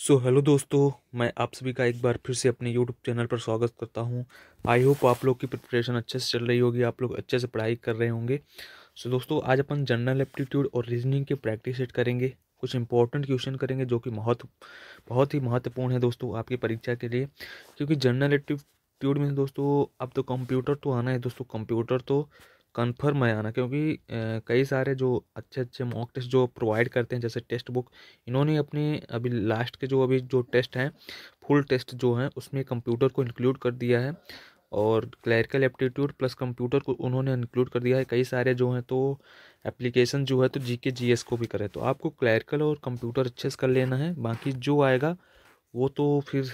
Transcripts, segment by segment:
Hello दोस्तों, मैं आप सभी का एक बार फिर से अपने यूट्यूब चैनल पर स्वागत करता हूं। आई होप आप लोग की प्रिपरेशन अच्छे से चल रही होगी, आप लोग अच्छे से पढ़ाई कर रहे होंगे। दोस्तों, आज अपन जनरल एप्टीट्यूड और रीजनिंग की प्रैक्टिस सेट करेंगे। कुछ इंपॉर्टेंट क्वेश्चन करेंगे जो कि बहुत ही महत्वपूर्ण है दोस्तों आपकी परीक्षा के लिए। क्योंकि जनरल एप्टीट्यूड में दोस्तों अब तो कंप्यूटर तो आना है दोस्तों, कंप्यूटर तो कन्फर्म है आना। क्योंकि कई सारे जो अच्छे अच्छे मॉक टेस्ट जो प्रोवाइड करते हैं, जैसे टेक्स्ट बुक, इन्होंने अपने अभी लास्ट के जो टेस्ट हैं, फुल टेस्ट जो हैं, उसमें कंप्यूटर को इंक्लूड कर दिया है। और क्लरिकल एप्टीट्यूड प्लस कंप्यूटर को उन्होंने इंक्लूड कर दिया है। कई सारे जो हैं तो एप्लीकेशन जो है तो जीके जीएस को भी करें, तो आपको क्लरिकल और कंप्यूटर अच्छे से कर लेना है। बाकी जो आएगा वो तो फिर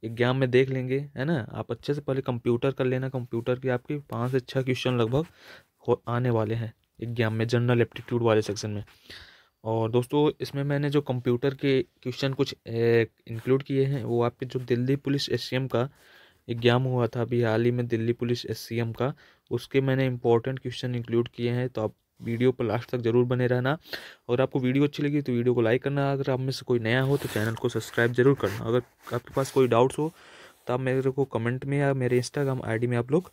एग्जाम में देख लेंगे, है ना। आप अच्छे से पहले कंप्यूटर कर लेना। कंप्यूटर की आपकी 5 से 6 क्वेश्चन लगभग आने वाले हैं एग्जाम में, जनरल एप्टीट्यूड वाले सेक्शन में। और दोस्तों, इसमें मैंने जो कंप्यूटर के क्वेश्चन कुछ इंक्लूड किए हैं, वो आपके जो दिल्ली पुलिस एससीएम का एग्जाम हुआ था अभी हाल ही में, दिल्ली पुलिस एससीएम का, उसके मैंने इंपॉर्टेंट क्वेश्चन इंक्लूड किए हैं। तो आप वीडियो पर लास्ट तक जरूर बने रहना। और आपको वीडियो अच्छी लगी तो वीडियो को लाइक करना। अगर आप में से कोई नया हो तो चैनल को सब्सक्राइब जरूर करना। अगर आपके पास कोई डाउट्स हो तो आप मेरे को कमेंट में या मेरे इंस्टाग्राम आईडी में आप लोग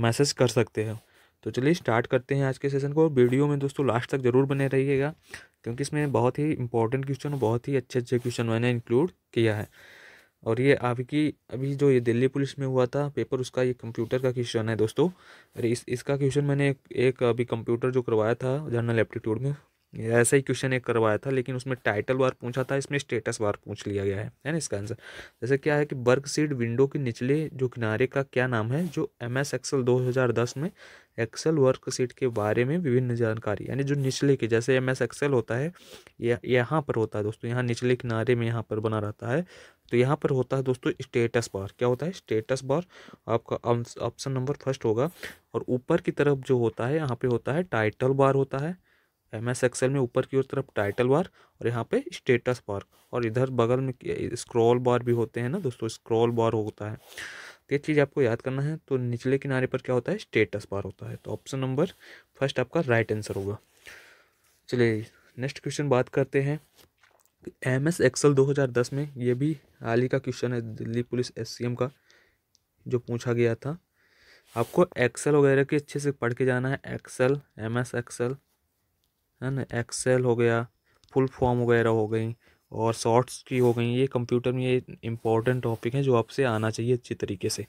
मैसेज कर सकते हैं। तो चलिए स्टार्ट करते हैं आज के सेशन को। वीडियो में दोस्तों लास्ट तक ज़रूर बने रहिएगा, क्योंकि इसमें बहुत ही इंपॉर्टेंट क्वेश्चन और बहुत ही अच्छे अच्छे क्वेश्चन मैंने इंक्लूड किया है। और ये आपकी अभी जो ये दिल्ली पुलिस में हुआ था पेपर, उसका ये कंप्यूटर का क्वेश्चन है दोस्तों। अरे इसका क्वेश्चन मैंने एक अभी कंप्यूटर जो करवाया था जनरल एप्टीट्यूड में, ये ऐसा ही क्वेश्चन एक करवाया था, लेकिन उसमें टाइटल बार पूछा था, इसमें स्टेटस बार पूछ लिया गया है ना इसका आंसर। जैसे क्या है कि वर्क सीट विंडो के निचले जो किनारे का क्या नाम है, जो MS एक्सेल 2010 में एक्सेल वर्क सीट के बारे में विभिन्न जानकारी, यानी जो निचले के, जैसे MS एक्सेल होता है यहाँ पर होता है दोस्तों, यहाँ निचले किनारे में यहाँ पर बना रहता है। तो यहाँ पर होता है दोस्तों स्टेटस बार। क्या होता है स्टेटस बार? आपका ऑप्शन नंबर फर्स्ट होगा। और ऊपर की तरफ जो होता है, यहाँ पे होता है टाइटल बार होता है। MS एक्सेल में ऊपर की ओर तरफ टाइटल बार और यहाँ पे स्टेटस बार, और इधर बगल में स्क्रॉल बार भी होते हैं ना दोस्तों, स्क्रॉल बार होता है। तो ये चीज़ आपको याद करना है। तो निचले किनारे पर क्या होता है? स्टेटस बार होता है। तो ऑप्शन नंबर फर्स्ट आपका राइट आंसर होगा। चलिए नेक्स्ट क्वेश्चन बात करते हैं। MS एक्सेल 2010 में, ये भी हाल ही का क्वेश्चन है दिल्ली पुलिस एससीएम का जो पूछा गया था। आपको एक्सेल वगैरह के अच्छे से पढ़ के जाना है। एक्सेल, MS एक्सेल, है ना, एक्सेल हो गया, फुल फॉर्म वगैरह हो गई और शॉर्ट्स की हो गई। ये कंप्यूटर में ये इंपॉर्टेंट टॉपिक है जो आपसे आना चाहिए अच्छी तरीके से।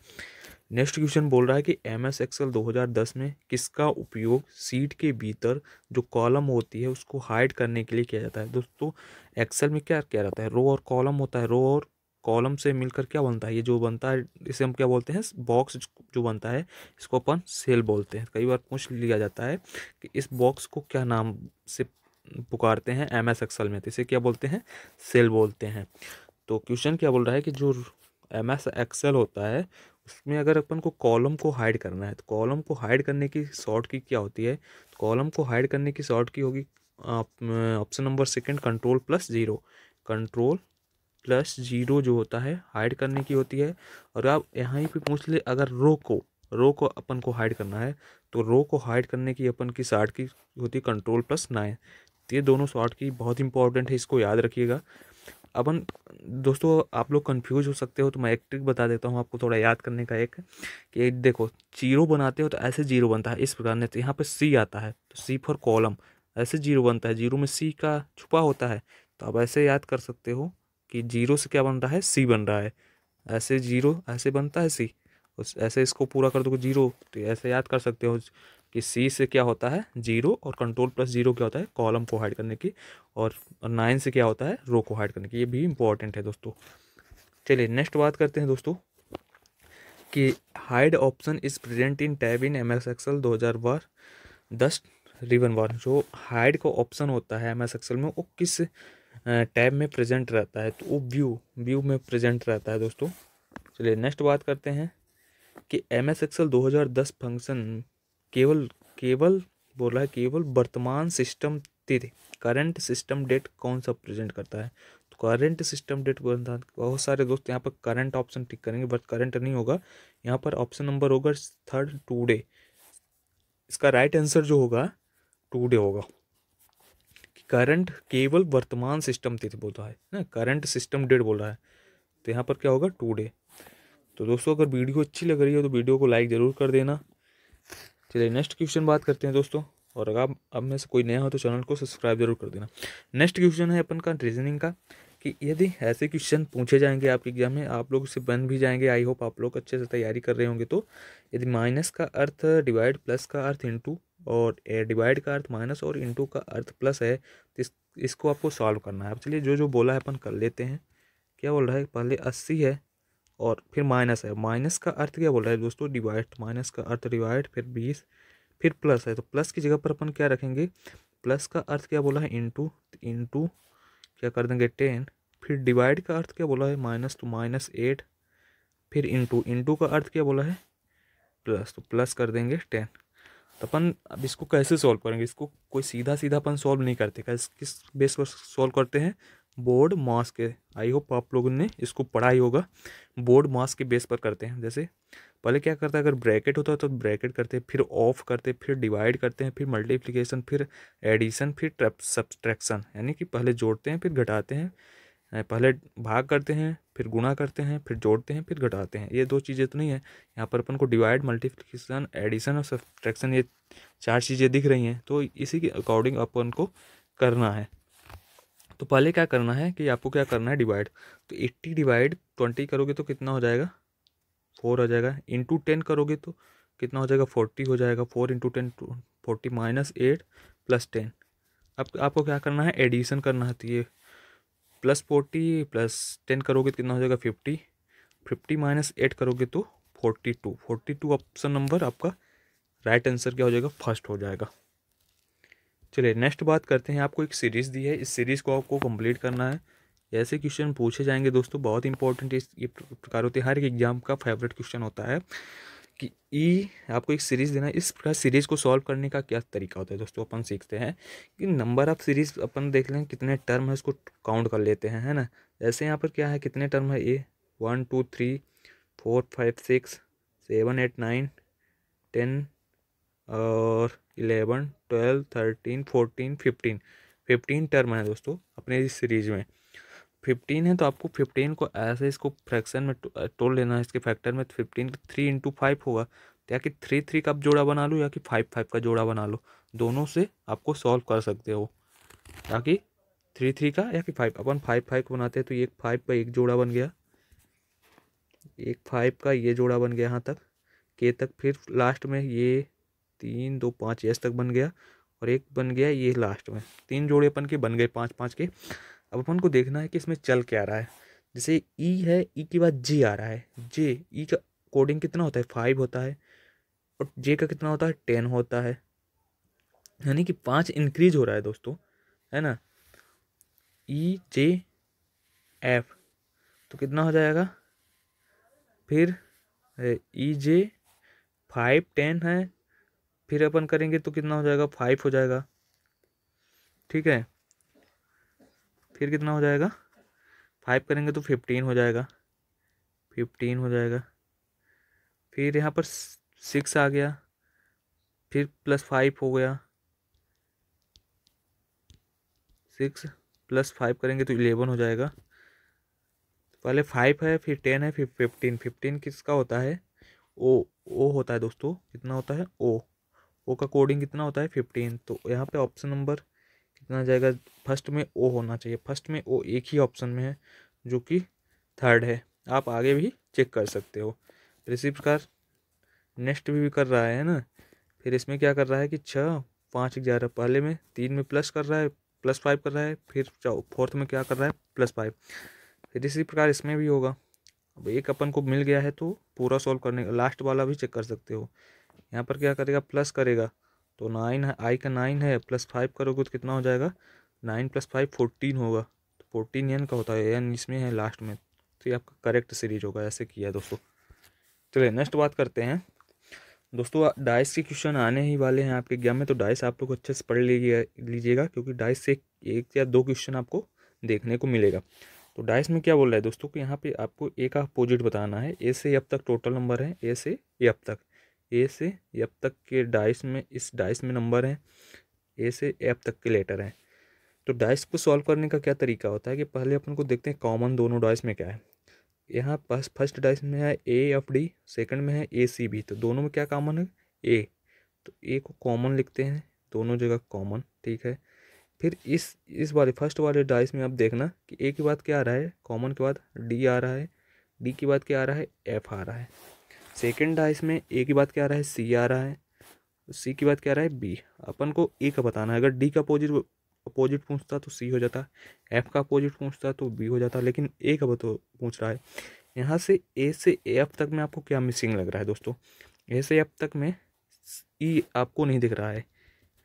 नेक्स्ट क्वेश्चन बोल रहा है कि MS एक्सेल 2010 में किसका उपयोग सीट के भीतर जो कॉलम होती है उसको हाइड करने के लिए किया जाता है। दोस्तों, एक्सेल में क्या क्या रहता है? रो और कॉलम होता है। रो और कॉलम से मिलकर क्या बनता है? ये जो बनता है इसे हम क्या बोलते हैं? बॉक्स जो बनता है इसको अपन सेल बोलते हैं। कई बार पूछ लिया जाता है कि इस बॉक्स को क्या नाम से पुकारते हैं MS एक्सेल में, तो इसे क्या बोलते हैं? सेल बोलते हैं। तो क्वेश्चन क्या बोल रहा है कि जो MS एक्सेल होता है उसमें अगर अपन को कॉलम को हाइड करना है, तो कॉलम को हाइड करने की शॉर्ट की क्या होती है? तो कॉलम को हाइड करने की शॉर्ट की होगी ऑप्शन नंबर सेकंड, कंट्रोल+0। कंट्रोल+0 जो होता है हाइड करने की होती है। और आप यहाँ ही पे पूछ ले, अगर रो को अपन को हाइड करना है, तो रो को हाइड करने की अपन की शॉर्ट की होती है कंट्रोल+9। तो ये दोनों शॉर्ट की बहुत इंपॉर्टेंट है, इसको याद रखिएगा। अपन दोस्तों आप लोग कंफ्यूज हो सकते हो, तो मैं एक ट्रिक बता देता हूँ आपको थोड़ा याद करने का। एक कि देखो, जीरो बनाते हो तो ऐसे जीरो बनता है इस प्रकार ने, तो यहाँ पे सी आता है तो सी फॉर कॉलम, ऐसे जीरो बनता है, जीरो में सी का छुपा होता है। तो आप ऐसे याद कर सकते हो कि जीरो से क्या बन रहा है? सी बन रहा है। ऐसे जीरो ऐसे बनता है सी, उस ऐसे इसको पूरा कर दो जीरो, तो ऐसे याद कर सकते हो कि सी से क्या होता है? जीरो, और कंट्रोल+0 क्या होता है? कॉलम को हाइड करने की। और 9 से क्या होता है? रो को हाइड करने की। ये भी इंपॉर्टेंट है दोस्तों। चलिए नेक्स्ट बात करते हैं दोस्तों कि hide option is present in tab in MS Excel 2010 ribbon one. जो हाइड का ऑप्शन होता है MS एक्सेल में, वो किस टैब में प्रेजेंट रहता है? तो वो व्यू में प्रेजेंट रहता है दोस्तों। चलिए नेक्स्ट बात करते हैं कि MS एक्सेल 2010 फंक्शन केवल केवल बोल रहा है केवल वर्तमान सिस्टम तिथि, करंट सिस्टम डेट कौन सा प्रेजेंट करता है? तो करंट सिस्टम डेट बनता, बहुत सारे दोस्त यहाँ पर करंट ऑप्शन टिक करेंगे, बट करंट नहीं होगा। यहाँ पर ऑप्शन नंबर होगा थर्ड, टुडे। इसका राइट आंसर जो होगा टुडे होगा। करंट केवल वर्तमान सिस्टम तिथि बोल रहा है ना, करंट सिस्टम डेट बोल रहा है, तो यहाँ पर क्या होगा टुडे। तो दोस्तों अगर वीडियो अच्छी लग रही हो तो वीडियो को लाइक ज़रूर कर देना। चलिए नेक्स्ट क्वेश्चन बात करते हैं दोस्तों, और अगर आप अब में से कोई नया हो तो चैनल को सब्सक्राइब जरूर कर देना। नेक्स्ट क्वेश्चन है अपन का रीजनिंग का, कि यदि ऐसे क्वेश्चन पूछे जाएंगे आपके एग्जाम में, आप लोग इससे बन भी जाएंगे, आई होप आप लोग अच्छे से तैयारी कर रहे होंगे। तो यदि माइनस का अर्थ डिवाइड, प्लस का अर्थ इंटू, और डिवाइड का अर्थ माइनस और इंटू का अर्थ प्लस है, तो इसको आपको सॉल्व करना है। अब चलिए जो जो बोला है अपन कर लेते हैं। क्या बोल रहा है, पहले 80 है और फिर माइनस है। माइनस का अर्थ क्या बोल रहा है दोस्तों, डिवाइड, माइनस का अर्थ डिवाइड, फिर 20, फिर प्लस है, तो प्लस की जगह पर अपन क्या रखेंगे, प्लस का अर्थ क्या बोला है इंटू, इंटू क्या कर देंगे 10, फिर डिवाइड का अर्थ क्या बोला है माइनस, तो -8, फिर इंटू, इंटू का अर्थ क्या बोला है प्लस, तो प्लस कर देंगे 10। तो अपन अब इसको कैसे सॉल्व करेंगे, इसको कोई सीधा सीधा अपन सॉल्व नहीं करते, किस बेस पर सॉल्व करते हैं, बोर्ड मास के। आई होप आप लोगों ने इसको पढ़ा ही होगा, बोर्ड मास के बेस पर करते हैं। जैसे पहले क्या करता है, अगर ब्रैकेट होता है तो ब्रैकेट करते हैं, फिर ऑफ करते हैं, फिर डिवाइड करते हैं, फिर मल्टीप्लिकेशन, फिर एडिशन, फिर सब्सट्रैक्शन, यानी कि पहले जोड़ते हैं फिर घटाते हैं, पहले भाग करते हैं फिर गुणा करते हैं, फिर जोड़ते हैं फिर घटाते हैं। ये दो चीज़ें तो नहीं है यहाँ पर, अपन को डिवाइड, मल्टीप्लिकेशन, एडिशन और सब्सट्रैक्शन, ये 4 चीज़ें दिख रही हैं, तो इसी के अकॉर्डिंग अपन को करना है। तो पहले क्या करना है कि आपको क्या करना है, डिवाइड, तो 80 डिवाइड 20 करोगे तो कितना हो जाएगा, 4 हो जाएगा। इंटू 10 करोगे तो कितना हो जाएगा, 40 हो जाएगा। 4 इंटू 10 40, -8 प्लस 10। अब आपको क्या करना है, एडिशन करना है, तो ये +40 + 10 करोगे तो कितना हो जाएगा 50, 50 -8 करोगे तो 42। 42 ऑप्शन नंबर आपका राइट आंसर क्या हो जाएगा, फर्स्ट हो जाएगा। चलिए नेक्स्ट बात करते हैं। आपको एक सीरीज़ दी है, इस सीरीज़ को आपको कंप्लीट करना है। ऐसे क्वेश्चन पूछे जाएंगे दोस्तों, बहुत इंपॉर्टेंट ये प्रकार होते हैं, हर एक एग्जाम का फेवरेट क्वेश्चन होता है कि आपको एक सीरीज़ देना है। इस प्रकार सीरीज़ को सॉल्व करने का क्या तरीका होता है दोस्तों, अपन सीखते हैं कि नंबर ऑफ सीरीज़ अपन देख लें कितने टर्म है, उसको काउंट कर लेते हैं, है ना। जैसे यहाँ पर क्या है, कितने टर्म है, 1 2 3 4 5 6 7 8 9 10 और 11 12 13 14 15 15 टर्म है दोस्तों अपने इस सीरीज में। 15 है तो आपको 15 को ऐसे इसको फ्रैक्शन में तोड़ लेना है, इसके फैक्टर में। 15 3 इंटू 5 होगा, तो या कि 3 3 का जोड़ा बना लो या कि 5 5 का जोड़ा बना लो, दोनों से आपको सॉल्व कर सकते हो। ताकि 3 3 का या कि 5, अपन 5 5 को बनाते हैं तो ये 5 का एक जोड़ा बन गया, एक 5 का ये जोड़ा बन गया यहाँ तक के तक, फिर लास्ट में ये 3 2 5 एस तक बन गया, और एक बन गया ये लास्ट में। 3 जोड़े अपन के बन गए 5 5 के। अब अपन को देखना है कि इसमें चल क्या रहा है। जैसे ई है, ई के बाद जे आ रहा है, जे ई का कोडिंग कितना होता है 5 होता है, और जे का कितना होता है 10 होता है, यानी कि 5 इंक्रीज हो रहा है दोस्तों, है ना। ई जे एफ तो कितना हो जाएगा, फिर ई जे 5 10 है, फिर अपन करेंगे तो कितना हो जाएगा 5 हो जाएगा, ठीक है। फिर कितना हो जाएगा 5 करेंगे तो 15 हो जाएगा, 15 हो जाएगा। फिर यहाँ पर 6 आ गया, फिर +5 हो गया, 6 + 5 करेंगे तो 11 हो जाएगा। पहले 5 है, फिर 10 है, फिर 15। 15 किसका होता है, ओ होता है दोस्तों, कितना होता है ओ का कोडिंग कितना होता है 15। तो यहाँ पे ऑप्शन नंबर कितना आ जाएगा, फर्स्ट में ओ होना चाहिए, फर्स्ट में ओ एक ही ऑप्शन में है जो कि थर्ड है। आप आगे भी चेक कर सकते हो। फिर इसी प्रकार नेक्स्ट भी कर रहा है ना। फिर इसमें क्या कर रहा है कि 6 5 11, पहले में 3 में प्लस कर रहा है, +5 कर रहा है, फिर फोर्थ में क्या कर रहा है +5। फिर इसी प्रकार इसमें भी होगा। अब एक अपन को मिल गया है तो पूरा सॉल्व करने का लास्ट वाला भी चेक कर सकते हो। यहाँ पर क्या करेगा, प्लस करेगा, तो 9 है, आई का 9 है, +5 करोगे तो कितना हो जाएगा, 9 + 5 14 होगा, तो 14 एन का होता है, एन इसमें है लास्ट में, तो ये आपका करेक्ट सीरीज होगा। ऐसे किया दोस्तों। चलिए नेक्स्ट बात करते हैं दोस्तों। डाइस के क्वेश्चन आने ही वाले हैं आपके एग्जाम में, तो डाइस आप लोग अच्छे से पढ़ लीजिएगा, क्योंकि डाइस से एक या दो क्वेश्चन आपको देखने को मिलेगा। तो डाइस में क्या बोल रहा है दोस्तों कि यहाँ पे आपको ए का अपोजिट बताना है। ए से एफ तक टोटल नंबर है, ए से एफ तक, ए से एफ तक के डाइस में, इस डाइस में नंबर है, ए से एफ तक के लेटर हैं। तो डाइस को सॉल्व करने का क्या तरीका होता है कि पहले अपन को देखते हैं कॉमन दोनों डाइस में क्या है। यहाँ पास फर्स्ट डाइस में है ए एफ डी, सेकंड में है ए सी बी, तो दोनों में क्या कॉमन है ए, तो ए को कॉमन लिखते हैं, दोनों जगह कॉमन, ठीक है। फिर इस वाले फर्स्ट वाले डाइस में आप देखना कि ए के बाद क्या आ रहा है, कॉमन के बाद डी आ रहा है, डी के बाद क्या आ रहा है, एफ आ रहा है। सेकंड डाइस में ए के बाद क्या आ रहा है, सी आ रहा है, सी के बाद क्या आ रहा है, बी। अपन को ए का बताना है, अगर डी का अपोजिट पूछता तो सी हो जाता, एफ का अपोजिट पूछता तो बी हो जाता, लेकिन ए का तो पूछ रहा है। यहाँ से ए से एफ तक में आपको क्या मिसिंग लग रहा है दोस्तों, ए से एफ तक में ई आपको नहीं दिख रहा है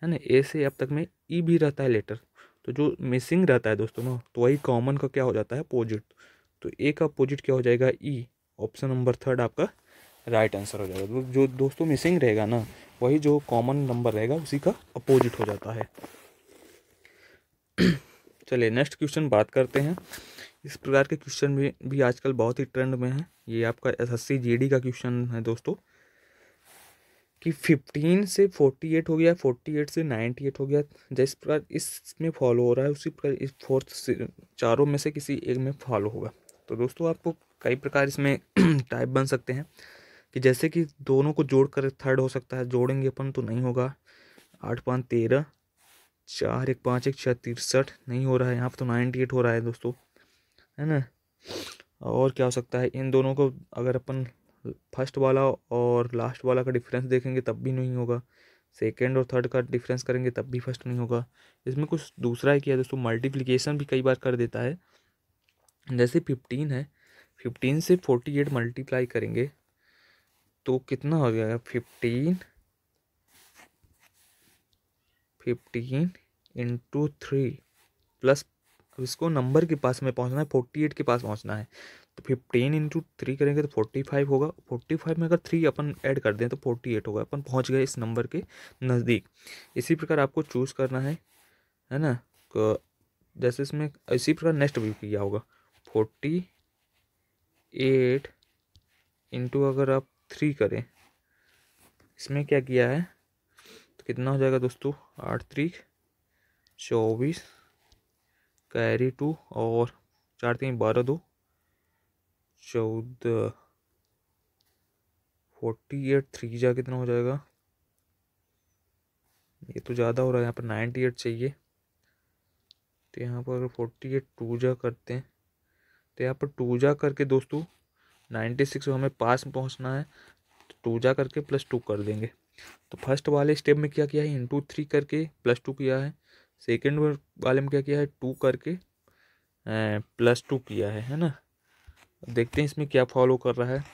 ना, ए से एफ तक में ई भी रहता है लेटर, तो जो मिसिंग रहता है दोस्तों ना, तो वही कॉमन का क्या हो जाता है, अपोजिट। तो ए का अपोजिट क्या हो जाएगा, ई। ऑप्शन नंबर थर्ड आपका राइट आंसर हो जाएगा। जो दोस्तों मिसिंग रहेगा ना, वही जो कॉमन नंबर रहेगा उसी का अपोजिट हो जाता है। चलिए नेक्स्ट क्वेश्चन बात करते हैं। इस प्रकार के क्वेश्चन भी आजकल बहुत ही ट्रेंड में है। ये आपका एसएससी जीडी का क्वेश्चन है दोस्तों, कि 15 से 48 हो गया, 48 से 98 हो गया, जिस प्रकार इसमें फॉलो हो रहा है उसी प्रकार इस फोर्थ से चारों में से किसी एक में फॉलो होगा। तो दोस्तों आपको कई प्रकार इसमें टाइप बन सकते हैं, कि जैसे कि दोनों को जोड़कर थर्ड हो सकता है, जोड़ेंगे अपन तो नहीं होगा। 8 5 13, 4 1 5 1 6 63 नहीं हो रहा है, यहाँ पर तो 98 हो रहा है दोस्तों, है ना। और क्या हो सकता है, इन दोनों को अगर अपन फर्स्ट वाला और लास्ट वाला का डिफरेंस देखेंगे तब भी नहीं होगा, सेकेंड और थर्ड का डिफरेंस करेंगे तब भी फर्स्ट नहीं होगा। इसमें कुछ दूसरा ही किया दोस्तों, मल्टीप्लिकेशन भी कई बार कर देता है। जैसे 15 है, 15 से 48 मल्टीप्लाई करेंगे तो कितना हो जाएगा, 15 इंटू 3 प्लस, अब इसको नंबर के पास में पहुंचना है, 48 के पास पहुंचना है, तो 15 इंटू 3 करेंगे तो 45 होगा। 45 में अगर 3 अपन ऐड कर दें तो 48 होगा, अपन पहुंच गए इस नंबर के नज़दीक। इसी प्रकार आपको चूज़ करना है ना। जैसे इसमें इसी प्रकार नेक्स्ट भी किया होगा, 48 इंटू अगर आप 3 करें, इसमें क्या किया है तो कितना हो जाएगा दोस्तों, 8 3 24, कैरी 2 और 4 3 12 2 14, 48 3 जा कितना हो जाएगा, ये तो ज़्यादा हो रहा है, यहाँ पर 98 चाहिए, तो यहाँ पर अगर 48 2 जा करते हैं तो यहाँ पर 2 जा करके दोस्तों 96 हमें पास में पहुँचना है, तो 2 जा करके +2 कर देंगे। तो फर्स्ट वाले स्टेप में क्या किया है, इंटू 3 करके +2 किया है, सेकेंड वाले में क्या किया है, 2 करके +2 किया है ना। देखते हैं इसमें क्या फॉलो कर रहा है।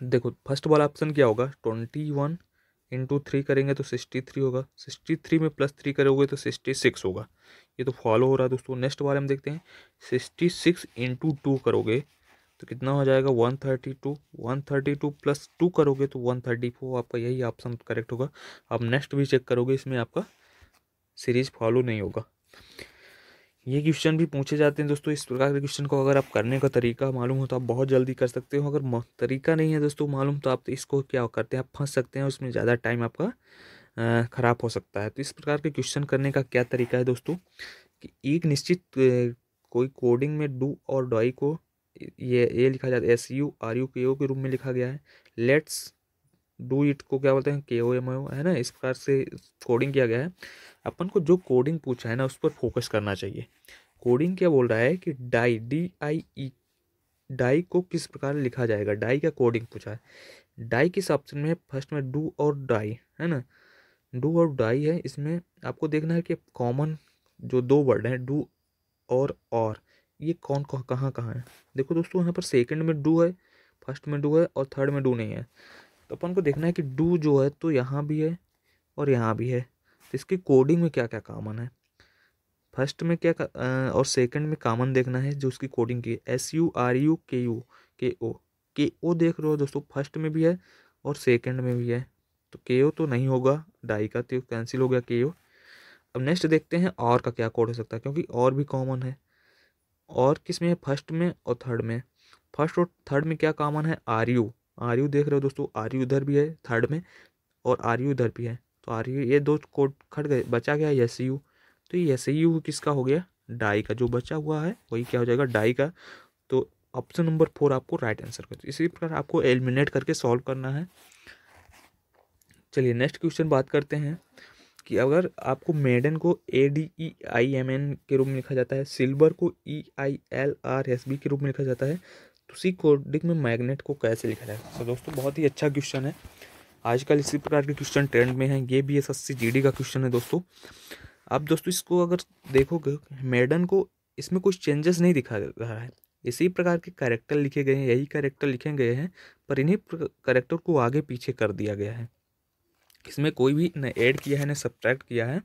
देखो फर्स्ट वाला ऑप्शन क्या होगा, 21 इंटू 3 करेंगे तो 63 होगा, 63 में +3 करोगे तो 66 होगा, ये तो फॉलो हो रहा है दोस्तों। नेक्स्ट वाले में देखते हैं, 66 इंटू 2 करोगे तो कितना हो जाएगा, 132, 132 +2 करोगे तो 134, आपका यही ऑप्शन करेक्ट होगा। आप नेक्स्ट भी चेक करोगे, इसमें आपका सीरीज फॉलो नहीं होगा। ये क्वेश्चन भी पूछे जाते हैं दोस्तों। इस प्रकार के क्वेश्चन को अगर आप करने का तरीका मालूम हो तो आप बहुत जल्दी कर सकते हो, अगर तरीका नहीं है दोस्तों मालूम तो आप इसको क्या करते हैं, आप फंस सकते हैं, उसमें ज़्यादा टाइम आपका ख़राब हो सकता है। तो इस प्रकार के क्वेश्चन करने का क्या तरीका है दोस्तों, कि एक निश्चित कोई कोडिंग में डू और डाई को ये लिखा जाता है, SURUKO के रूप में लिखा गया है। लेट्स डू इट को क्या बोलते हैं, KOMO, है ना। इस प्रकार से कोडिंग किया गया है। अपन को जो कोडिंग पूछा है ना उस पर फोकस करना चाहिए। कोडिंग क्या बोल रहा है कि DIE, डाई को किस प्रकार लिखा जाएगा, डाई का कोडिंग पूछा है। डाई किस ऑप्शन में है, फर्स्ट में डू और डाई, है ना, डू और डाई है। इसमें आपको देखना है कि कॉमन जो दो वर्ड हैं, डू और ये कौन कहाँ कहाँ है। देखो दोस्तों यहाँ पर सेकंड में डू है, फर्स्ट में डू है और थर्ड में डू नहीं है। तो अपन को देखना है कि डू जो है तो यहाँ भी है और यहाँ भी है, तो इसकी कोडिंग में क्या क्या कॉमन है, फर्स्ट में क्या और सेकंड में कॉमन देखना है जो उसकी कोडिंग की है। SURUKO देख रहे हो दोस्तों, फर्स्ट में भी है और सेकंड में भी है, तो KO तो नहीं होगा डाई का, तो कैंसिल हो गया KO। अब नेक्स्ट देखते हैं और का क्या कोड हो सकता है, क्योंकि और भी कॉमन है। और किस में है, फर्स्ट में और थर्ड में। फर्स्ट और थर्ड में क्या कॉमन है, RU देख रहे हो दोस्तों, RU उधर भी है थर्ड में और RU इधर भी है, तो आर यू, ये दो कोड खट गए, बचा गया एस यू। तो ये एस यू किसका हो गया, डाई का, जो बचा हुआ है वही क्या हो जाएगा, डाई का। तो ऑप्शन नंबर 4 आपको राइट आंसर कर, इसी प्रकार आपको एलिमिनेट करके सॉल्व करना है। चलिए नेक्स्ट क्वेश्चन बात करते हैं कि अगर आपको मेडन को ADEIMN के रूप में लिखा जाता है, सिल्वर को EILRSB के रूप में लिखा जाता है, तो उसी कोडिंग में मैग्नेट को कैसे लिखा जाएगा। तो दोस्तों बहुत ही अच्छा क्वेश्चन है, आजकल इसी प्रकार के क्वेश्चन ट्रेंड में हैं। ये भी SSC GD का क्वेश्चन है दोस्तों। आप दोस्तों इसको अगर देखोगे, मेडन को इसमें कुछ चेंजेस नहीं दिखा रहा है, इसी प्रकार के कैरेक्टर लिखे गए हैं, यही कैरेक्टर लिखे गए हैं, पर इन्हीं कैरेक्टर को आगे पीछे कर दिया गया है। इसमें कोई भी न ऐड किया है न सब्ट्रैक्ट किया है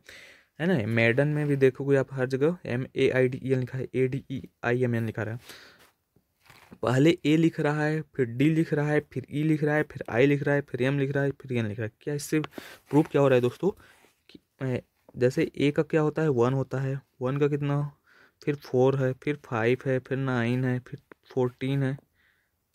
ना। मेडन में भी देखोगे आप हर जगह MAIDEL लिखा है, ADEIMN लिखा रहा है, पहले ए लिख रहा है, फिर डी लिख रहा है, फिर ई लिख रहा है, फिर आई लिख रहा है, फिर एम लिख रहा है, फिर एन लिख रहा है। क्या इससे प्रूफ क्या हो रहा है दोस्तों कि जैसे ए का क्या होता है 1 होता है, 1 का कितना, फिर 4 है, फिर 5 है, फिर 9 है, फिर 14 है,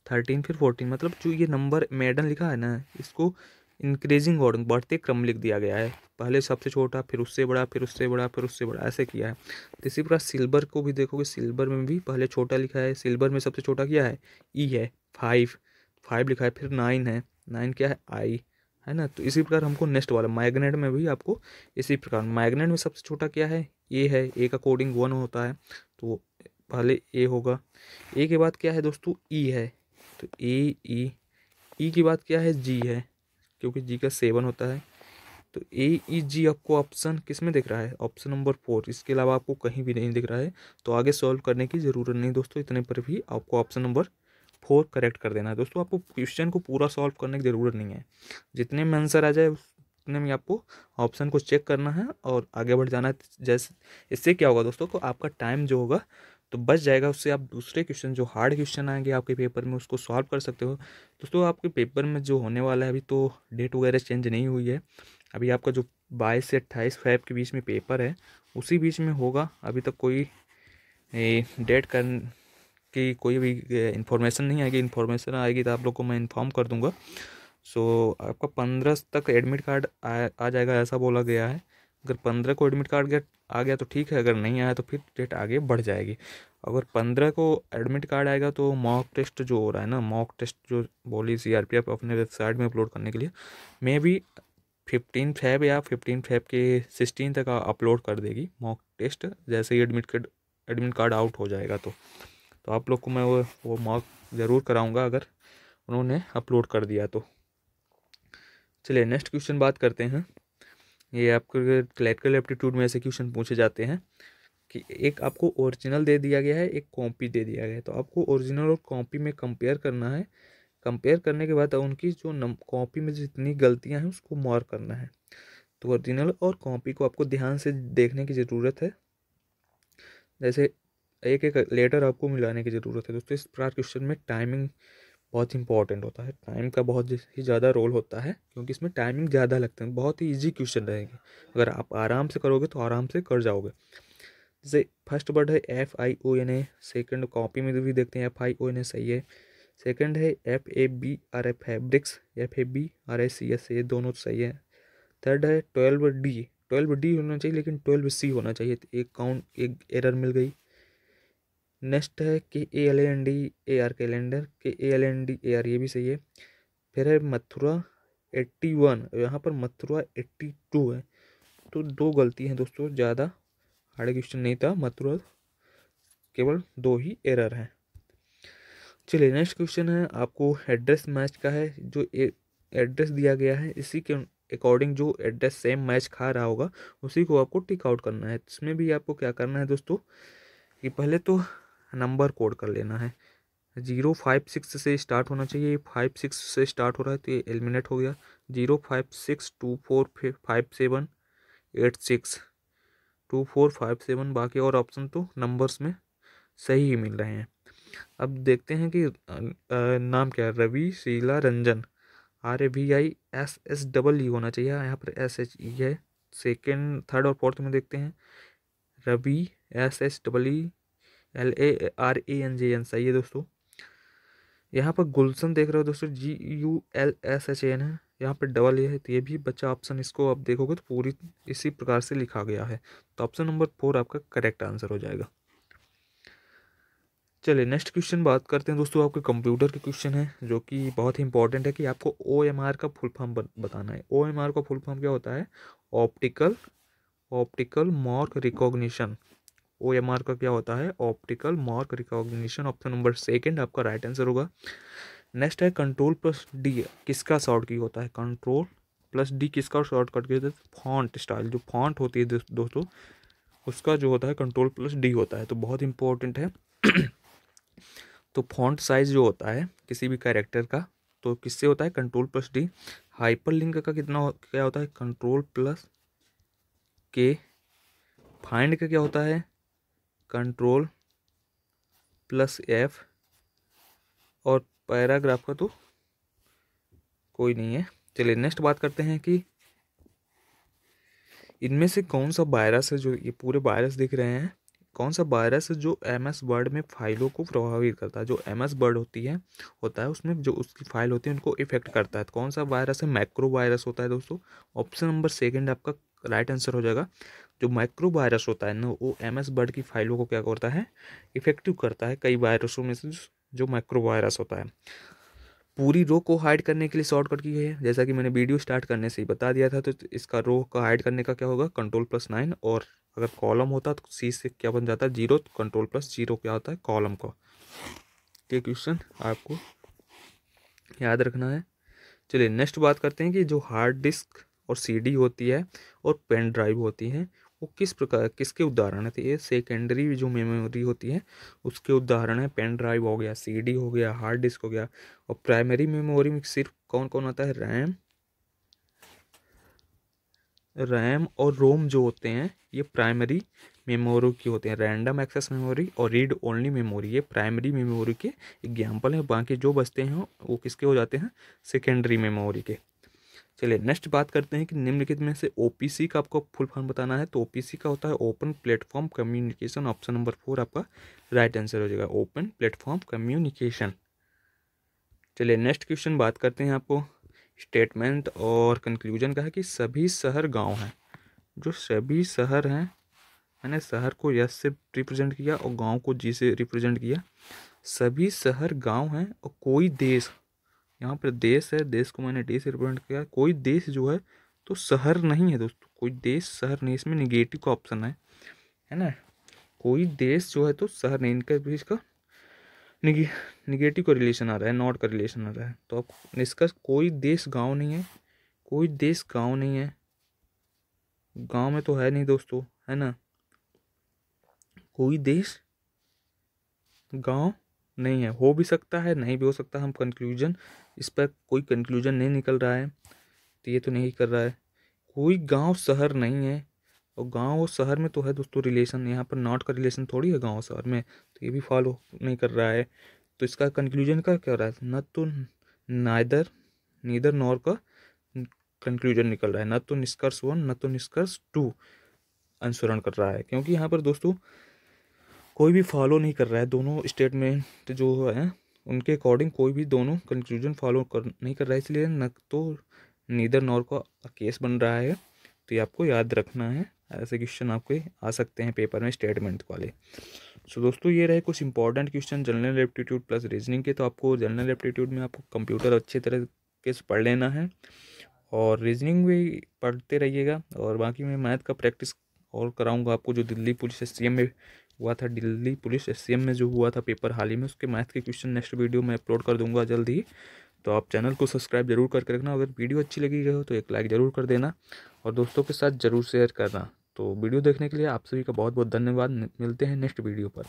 13, फिर 14, मतलब जो ये नंबर मेडन लिखा है ना, इसको इंक्रीजिंग ऑर्डर, बढ़ते क्रम लिख दिया गया है, पहले सबसे छोटा, फिर उससे बड़ा, फिर उससे बड़ा, फिर उससे बड़ा, ऐसे किया है। तो इसी प्रकार सिल्वर को भी देखोगे, सिल्वर में भी पहले छोटा लिखा है, सिल्वर में सबसे छोटा क्या है, ई है, 5 लिखा है, फिर 9 है, 9 क्या है, आई है ना। तो इसी प्रकार हमको नेक्स्ट वाला मैग्नेट में भी आपको इसी प्रकार, मैग्नेट में सबसे छोटा क्या है, ए है, ए का कोडिंग 1 होता है, तो पहले ए होगा, ए के बाद क्या है दोस्तों, ई है, तो ई की बात क्या है, जी है, क्योंकि जी का 7 होता है। तो AEG आपको ऑप्शन किस में दिख रहा है, ऑप्शन नंबर 4, इसके अलावा आपको कहीं भी नहीं दिख रहा है, तो आगे सॉल्व करने की ज़रूरत नहीं दोस्तों, इतने पर भी आपको ऑप्शन नंबर 4 करेक्ट कर देना है दोस्तों। आपको क्वेश्चन को पूरा सॉल्व करने की ज़रूरत नहीं है, जितने में आंसर आ जाए उतने में आपको ऑप्शन को चेक करना है और आगे बढ़ जाना है। जैसे इससे क्या होगा दोस्तों, को आपका टाइम जो होगा तो बच जाएगा, उससे आप दूसरे क्वेश्चन जो हार्ड क्वेश्चन आएंगे आपके पेपर में उसको सॉल्व कर सकते हो। दोस्तों आपके पेपर में जो होने वाला है, अभी तो डेट वगैरह चेंज नहीं हुई है, अभी आपका जो 22 से 28 फेब के बीच में पेपर है, उसी बीच में होगा। अभी तक कोई डेट की कोई भी इन्फॉर्मेशन नहीं आएगी, इन्फॉर्मेशन आएगी तो आप लोग को मैं इन्फॉर्म कर दूंगा। सो आपका 15 तक एडमिट कार्ड आ जाएगा, ऐसा बोला गया है। अगर 15 को एडमिट कार्ड आ गया तो ठीक है, अगर नहीं आया तो फिर डेट आगे बढ़ जाएगी। अगर 15 को एडमिट कार्ड आएगा तो मॉक टेस्ट जो हो रहा है ना, मॉक टेस्ट जो बोली CRPF अपने वेबसाइट में अपलोड करने के लिए, मे भी 15 फेब या 15 फेब के 16 तक अपलोड कर देगी मॉक टेस्ट, जैसे ही एडमिट कार्ड आउट हो जाएगा। तो आप लोग को मैं वो मॉक ज़रूर कराऊंगा अगर उन्होंने अपलोड कर दिया तो। चलिए नेक्स्ट क्वेश्चन बात करते हैं। ये आपको क्लरिकल एप्टीट्यूड में ऐसे क्वेश्चन पूछे जाते हैं कि एक आपको ओरिजिनल दे दिया गया है, एक कॉपी दे दिया गया है, तो आपको ओरिजिनल और कॉपी में कंपेयर करना है। कंपेयर करने के बाद उनकी जो कॉपी में जितनी गलतियां हैं उसको मार्क करना है। तो ओरिजिनल और कॉपी को आपको ध्यान से देखने की ज़रूरत है, जैसे एक एक लेटर आपको मिलाने की ज़रूरत है दोस्तों। इस प्रकार क्वेश्चन में टाइमिंग बहुत इंपॉर्टेंट होता है, टाइम का बहुत ही ज़्यादा रोल होता है, क्योंकि इसमें टाइमिंग ज़्यादा लगता है। बहुत ही ईजी क्वेश्चन रहेंगे, अगर आप आराम से करोगे तो आराम से कर जाओगे। जैसे फर्स्ट वर्ड है FIONA, सेकंड कॉपी में भी देखते हैं FIONA सही है। सेकंड है FABRA फैब्रिक्स, FABRACS, ये दोनों सही है। थर्ड है 12D होना चाहिए लेकिन 12C होना चाहिए, तो एक एरर मिल गई। नेक्स्ट है KALNDAR, कैलेंडर, KALNDAR, ये भी सही है। फिर है मथुरा 81, यहाँ पर मथुरा 82 है, तो 2 गलती हैं दोस्तों, ज़्यादा हार्ड क्वेश्चन नहीं था, मथुरा केवल 2 ही एरर हैं। चलिए नेक्स्ट क्वेश्चन है आपको एड्रेस मैच का है, जो एड्रेस दिया गया है इसी के अकॉर्डिंग जो एड्रेस सेम मैच खा रहा होगा उसी को आपको टिक आउट करना है। इसमें भी आपको क्या करना है दोस्तों कि पहले तो नंबर कोड कर लेना है, 056 से स्टार्ट होना चाहिए, 56 से स्टार्ट हो रहा है तो ये एलिमिनेट हो गया। 056245786 बाकी और ऑप्शन तो नंबर्स में सही ही मिल रहे हैं। अब देखते हैं कि नाम क्या है, रवि शीला रंजन, RAVISSEE होना चाहिए, यहाँ पर SHE है। सेकेंड थर्ड और फोर्थ में देखते हैं, रवि SSEELARANJN सही है दोस्तों। यहाँ पर गुलशन देख रहे हो दोस्तों, GULSHAN है, यहाँ पे डबल ए है तो ये भी बचा ऑप्शन। इसको आप देखोगे तो पूरी इसी प्रकार से लिखा गया है। तो ऑप्शन नंबर 4 आपका करेक्ट आंसर हो जाएगा। चलिए नेक्स्ट क्वेश्चन बात करते हैं दोस्तों। आपके कंप्यूटर के क्वेश्चन है जो कि बहुत ही इंपॉर्टेंट है कि आपको OMR का फुल फॉर्म बताना है। OMR का फुल फॉर्म क्या होता है? Optical mark recognition. OMR का क्या होता है? Optical mark recognition. Option number 2 आपका राइट आंसर होगा। नेक्स्ट है कंट्रोल प्लस डी किसका शॉर्ट की होता है? कंट्रोल प्लस डी किसका शॉर्टकट की होता है? फॉन्ट स्टाइल, जो फॉन्ट होती है दोस्तों उसका जो होता है कंट्रोल प्लस डी होता है। तो बहुत इंपॉर्टेंट है। तो फॉन्ट साइज जो होता है किसी भी कैरेक्टर का तो किससे होता है? Control plus D. हाइपरलिंक का क्या होता है? कंट्रोल प्लस के। फाइंड का क्या होता है? Control plus F. और पैराग्राफ का तो कोई नहीं है। चलिए नेक्स्ट बात करते हैं कि इनमें से कौन सा वायरस है, जो ये पूरे वायरस दिख रहे हैं, कौन सा वायरस है जो MS वर्ड में फाइलों को प्रभावित करता है? जो MS वर्ड होता है उसमें जो उसकी फाइल होती है उनको इफेक्ट करता है। तो कौन सा वायरस है? मैक्रो वायरस होता है दोस्तों। ऑप्शन नंबर 2 आपका राइट आंसर हो जाएगा। जो माइक्रो वायरस होता है ना वो MS वर्ड की फाइलों को क्या करता है? इफेक्टिव करता है। कई वायरसों में से जो माइक्रो वायरस होता है पूरी रो को हाइड करने के लिए शॉर्टकट की है, जैसा कि मैंने वीडियो स्टार्ट करने से ही बता दिया था। तो इसका रो का हाइड करने का क्या होगा? Control plus 9। और अगर कॉलम होता तो C से क्या बन जाता है? 0। तो कंट्रोल प्लस 0 क्या होता है? कॉलम का। ये क्वेश्चन आपको याद रखना है। चलिए नेक्स्ट बात करते हैं कि जो हार्ड डिस्क और CD होती है और पेन ड्राइव होती है वो किस प्रकार किसके उदाहरण है? तो ये सेकेंडरी जो मेमोरी होती है उसके उदाहरण है। पेन ड्राइव हो गया, CD हो गया, हार्ड डिस्क हो गया। और प्राइमरी मेमोरी में सिर्फ कौन कौन आता है? रैम और रोम जो होते हैं ये प्राइमरी मेमोरी की होते हैं। रैंडम एक्सेस मेमोरी और रीड ओनली मेमोरी ये प्राइमरी मेमोरी के एग्जाम्पल हैं। बाकी जो बचते हैं वो किसके हो जाते हैं? सेकेंडरी मेमोरी के। चलिए नेक्स्ट बात करते हैं कि निम्नलिखित में से OPC का आपको फुल फॉर्म बताना है। तो OPC का होता है open platform communication. Option number 4 आपका राइट आंसर हो जाएगा, ओपन प्लेटफॉर्म कम्युनिकेशन। चलिए नेक्स्ट क्वेश्चन बात करते हैं आपको स्टेटमेंट और कंक्लूजन का है कि सभी शहर गांव हैं। जो सभी शहर हैं, मैंने शहर को यस से रिप्रेजेंट किया और गांव को जी से रिप्रेजेंट किया। सभी शहर गांव हैं और कोई देश, यहाँ पर देश है, देश को मैंने डी से रिप्रेजेंट किया। कोई देश जो है तो शहर नहीं है दोस्तों, कोई देश शहर नहीं, इसमें निगेटिव का ऑप्शन है ना। कोई देश जो है तो शहर नहीं, इनके बीच का निगेटिव का रिलेशन आ रहा है, नॉट का रिलेशन आ रहा है। तो आप निष्कर्ष, कोई देश गांव नहीं है, कोई देश गांव नहीं है, गांव में तो है नहीं दोस्तों, है ना। कोई देश गांव नहीं है, हो भी सकता है नहीं भी हो सकता। हम कंक्लूजन इस पर कोई कंक्लूजन नहीं निकल रहा है तो ये तो नहीं कर रहा है। कोई गांव शहर नहीं है, और गांव और शहर में तो है दोस्तों रिलेशन, यहाँ पर नॉट का रिलेशन थोड़ी है गांव शहर में, तो ये भी फॉलो नहीं कर रहा है। तो इसका कंक्लूजन का क्या हो रहा है? न तो नीदर नॉर का कंक्लूजन निकल रहा है। न तो निष्कर्ष 1 न तो निष्कर्ष 2 अनुसरण कर रहा है, क्योंकि यहाँ पर दोस्तों कोई भी फॉलो नहीं कर रहा है। दोनों स्टेटमेंट जो है उनके अकॉर्डिंग कोई भी दोनों कंक्लूजन फॉलो नहीं कर रहा है, इसलिए न तो नीदर नॉर का केस बन रहा है। तो ये आपको याद रखना है, ऐसे क्वेश्चन आपके आ सकते हैं पेपर में स्टेटमेंट वाले। सो दोस्तों ये रहे कुछ important question general aptitude plus reasoning के। तो आपको जनरल एप्टीट्यूड में आपको कंप्यूटर अच्छे तरीके से पढ़ लेना है और रीजनिंग भी पढ़ते रहिएगा। और बाकी मैं मैथ का प्रैक्टिस और कराऊंगा आपको। जो दिल्ली पुलिस SCM में हुआ था, दिल्ली पुलिस SCM में जो हुआ था पेपर हाल ही में, उसके मैथ के क्वेश्चन नेक्स्ट वीडियो में अपलोड कर दूंगा जल्द ही। तो आप चैनल को सब्सक्राइब जरूर करके रखना। अगर वीडियो अच्छी लगी हो तो एक लाइक ज़रूर कर देना और दोस्तों के साथ ज़रूर शेयर करना। तो वीडियो देखने के लिए आप सभी का बहुत बहुत धन्यवाद। मिलते हैं नेक्स्ट वीडियो पर।